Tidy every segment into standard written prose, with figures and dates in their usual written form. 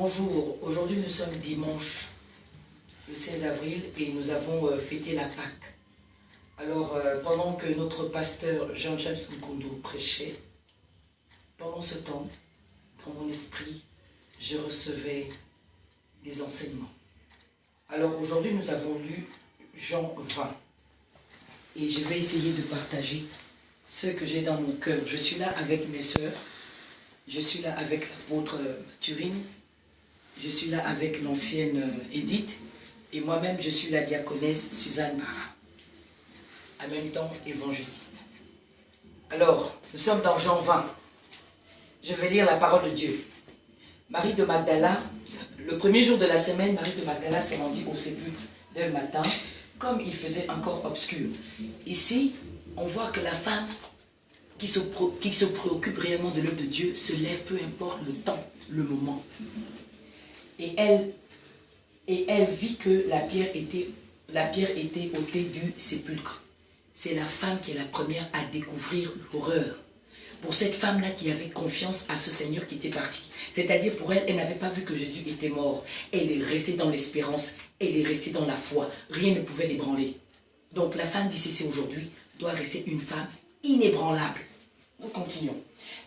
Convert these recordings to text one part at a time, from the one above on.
Bonjour, aujourd'hui nous sommes dimanche, le 16 avril, et nous avons fêté la Pâque. Alors, pendant que notre pasteur Jean-James Nkondo prêchait, pendant ce temps, dans mon esprit, je recevais des enseignements. Alors aujourd'hui, nous avons lu Jean 20, et je vais essayer de partager ce que j'ai dans mon cœur. Je suis là avec mes sœurs, je suis là avec l'apôtre Turine, je suis là avec l'ancienne Edith, et moi-même je suis la diaconesse Suzanne Barra, en même temps évangéliste. Alors, nous sommes dans Jean 20. Je vais lire la parole de Dieu. Marie de Magdala, le premier jour de la semaine, Marie de Magdala se rendit au sépulcre dès le matin, comme il faisait encore obscur. Ici, on voit que la femme qui se préoccupe réellement de l'œuvre de Dieu se lève, peu importe le temps, le moment. Et elle vit que la pierre était ôtée du sépulcre. C'est la femme qui est la première à découvrir l'horreur. Pour cette femme-là qui avait confiance à ce Seigneur qui était parti. C'est-à-dire pour elle, elle n'avait pas vu que Jésus était mort. Elle est restée dans l'espérance, elle est restée dans la foi. Rien ne pouvait l'ébranler. Donc la femme d'ici, c'est aujourd'hui, doit rester une femme inébranlable. Nous continuons.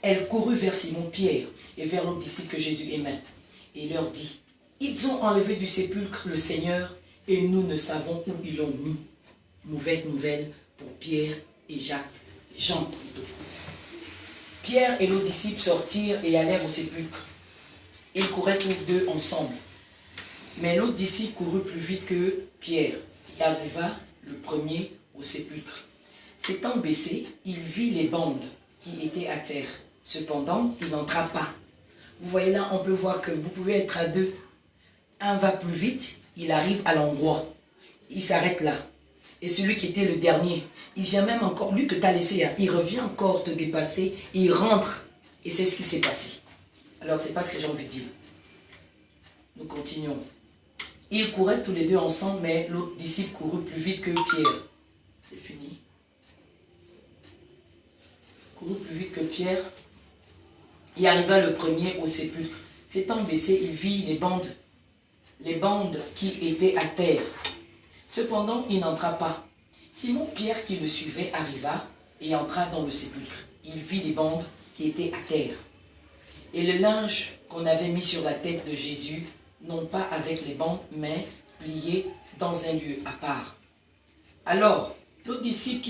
Elle courut vers Simon-Pierre et vers l'autre disciple que Jésus aimait. Et leur dit, ils ont enlevé du sépulcre le Seigneur et nous ne savons où ils l'ont mis. Mauvaise nouvelle pour Pierre et Jacques, Jean. Pierre et l'autre disciple sortirent et allèrent au sépulcre. Ils couraient tous deux ensemble. Mais l'autre disciple courut plus vite que Pierre et arriva le premier au sépulcre. S'étant baissé, il vit les bandes qui étaient à terre. Cependant, il n'entra pas. Vous voyez là, on peut voir que vous pouvez être à deux. Un va plus vite, il arrive à l'endroit. Il s'arrête là. Et celui qui était le dernier, il vient même encore, lui que tu as laissé, il revient encore te dépasser, il rentre. Et c'est ce qui s'est passé. Alors, c'est pas ce que j'ai envie de dire. Nous continuons. Ils couraient tous les deux ensemble, mais l'autre disciple courut plus vite que Pierre. C'est fini. Courut plus vite que Pierre. Il arriva le premier au sépulcre. S'étant baissé, il vit les bandes qui étaient à terre. Cependant, il n'entra pas. Simon-Pierre qui le suivait arriva et entra dans le sépulcre. Il vit les bandes qui étaient à terre. Et le linge qu'on avait mis sur la tête de Jésus, non pas avec les bandes, mais plié dans un lieu à part. Alors, l'autre disciple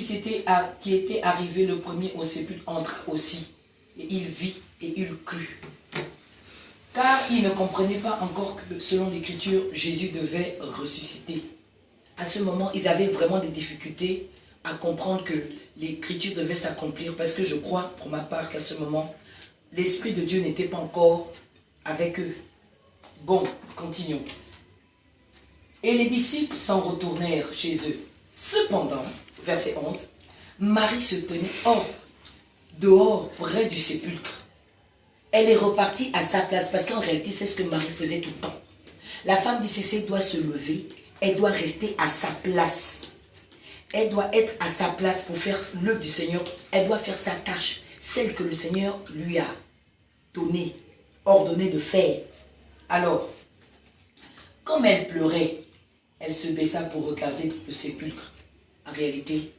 qui était arrivé le premier au sépulcre entra aussi. Et il vit et il crut. Car il ne comprenait pas encore que, selon l'Écriture, Jésus devait ressusciter. À ce moment, ils avaient vraiment des difficultés à comprendre que l'Écriture devait s'accomplir, parce que je crois, pour ma part, qu'à ce moment, l'Esprit de Dieu n'était pas encore avec eux. Bon, continuons. Et les disciples s'en retournèrent chez eux. Cependant, verset 11, Marie se tenait dehors, près du sépulcre. Elle est repartie à sa place, parce qu'en réalité, c'est ce que Marie faisait tout le temps. La femme d'Issée doit se lever, elle doit rester à sa place. Elle doit être à sa place pour faire l'œuvre du Seigneur. Elle doit faire sa tâche, celle que le Seigneur lui a donnée, ordonné de faire. Alors, comme elle pleurait, elle se baissa pour regarder le sépulcre. En réalité,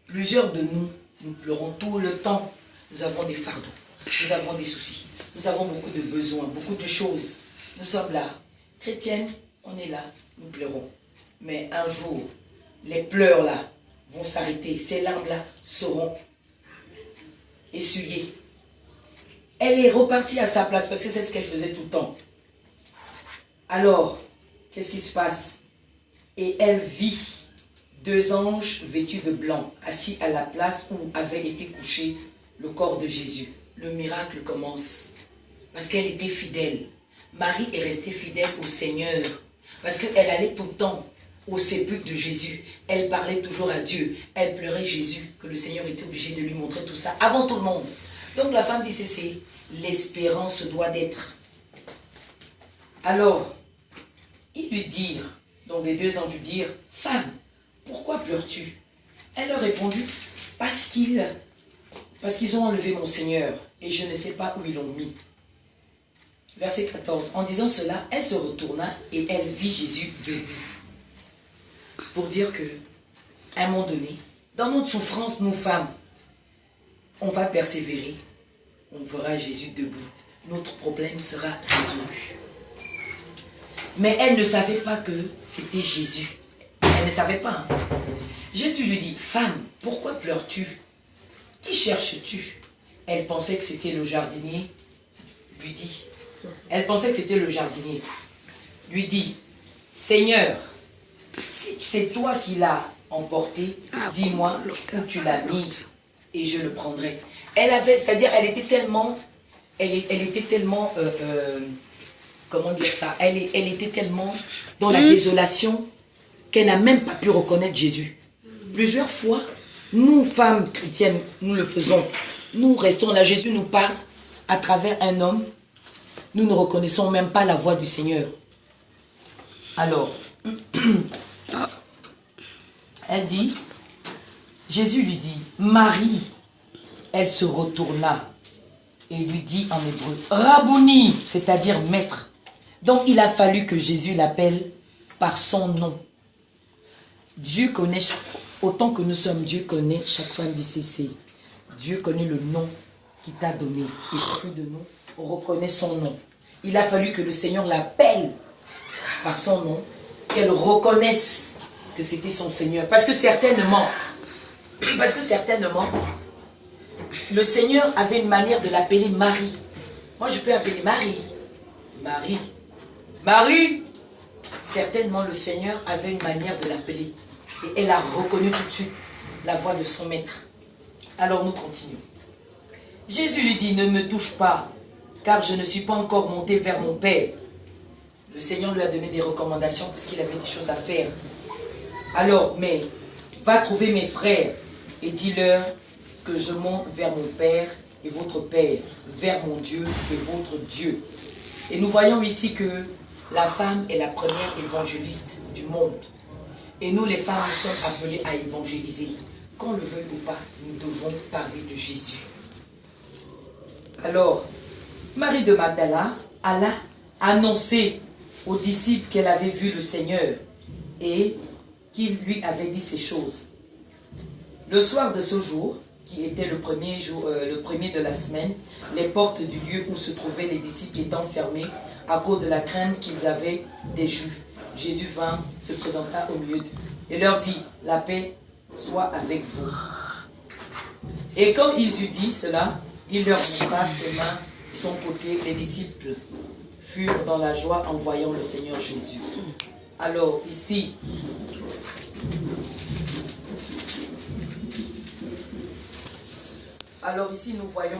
plusieurs de nous, nous pleurons tout le temps. Nous avons des fardeaux, nous avons des soucis, nous avons beaucoup de besoins, beaucoup de choses. Nous sommes là, chrétiennes, on est là, nous pleurons. Mais un jour, les pleurs là vont s'arrêter, ces larmes là seront essuyées. Elle est repartie à sa place parce que c'est ce qu'elle faisait tout le temps. Alors, qu'est-ce qui se passe? Et elle vit deux anges vêtus de blanc, assis à la place où avait été couché le corps de Jésus. Le miracle commence. Parce qu'elle était fidèle. Marie est restée fidèle au Seigneur. Parce qu'elle allait tout le temps au sépulcre de Jésus. Elle parlait toujours à Dieu. Elle pleurait Jésus, que le Seigneur était obligé de lui montrer tout ça avant tout le monde. Donc la femme dit, c'est l'espérance doit d'être. Alors, ils lui dirent, donc les deux anges lui dirent, femme, pourquoi pleures-tu? Elle leur répondit, parce qu'ils ont enlevé mon Seigneur et je ne sais pas où ils l'ont mis. Verset 14. En disant cela, elle se retourna et elle vit Jésus debout. Pour dire que, à un moment donné, dans notre souffrance, nous femmes, on va persévérer. On verra Jésus debout. Notre problème sera résolu. Mais elle ne savait pas que c'était Jésus. Elle ne savait pas. Hein. Jésus lui dit, femme, pourquoi pleures-tu? Qui cherches-tu? Elle pensait que c'était le jardinier. Lui dit. Elle pensait que c'était le jardinier. Lui dit, Seigneur, si c'est toi qui l'as emporté, dis-moi où tu l'as mis et je le prendrai. Elle avait, c'est-à-dire, elle était tellement, comment dire ça, elle était tellement dans la désolation qu'elle n'a même pas pu reconnaître Jésus. Plusieurs fois, nous, femmes chrétiennes, nous le faisons. Nous restons là, Jésus nous parle à travers un homme. Nous ne reconnaissons même pas la voix du Seigneur. Alors, elle dit, Jésus lui dit, Marie, elle se retourna et lui dit en hébreu, Rabouni, c'est-à-dire maître. Donc il a fallu que Jésus l'appelle par son nom. Dieu connaît, autant que nous sommes, Dieu connaît, chaque femme dit c'est. Dieu connaît le nom qu'il t'a donné. Et chacun de nous reconnaît son nom. Il a fallu que le Seigneur l'appelle par son nom, qu'elle reconnaisse que c'était son Seigneur. Parce que certainement, le Seigneur avait une manière de l'appeler Marie. Moi, je peux appeler Marie. Marie. Marie. Certainement, le Seigneur avait une manière de l'appeler. Et elle a reconnu tout de suite la voix de son maître. Alors, nous continuons. Jésus lui dit, ne me touche pas, car je ne suis pas encore monté vers mon Père. Le Seigneur lui a donné des recommandations parce qu'il avait des choses à faire. Alors, mais, va trouver mes frères et dis-leur que je monte vers mon Père et votre Père, vers mon Dieu et votre Dieu. Et nous voyons ici que la femme est la première évangéliste du monde. Et nous, les femmes, nous sommes appelées à évangéliser. Qu'on le veuille ou pas, nous devons parler de Jésus. Alors, Marie de Magdala alla annoncer aux disciples qu'elle avait vu le Seigneur et qu'il lui avait dit ces choses. Le soir de ce jour, qui était le premier de la semaine, les portes du lieu où se trouvaient les disciples étant fermées à cause de la crainte qu'ils avaient des Juifs. Jésus vint, se présenta au milieu d'eux et leur dit, la paix soit avec vous. Et quand ils eurent dit cela, il leur montra ses mains, son côté. Les disciples furent dans la joie en voyant le Seigneur Jésus. Alors ici, nous voyons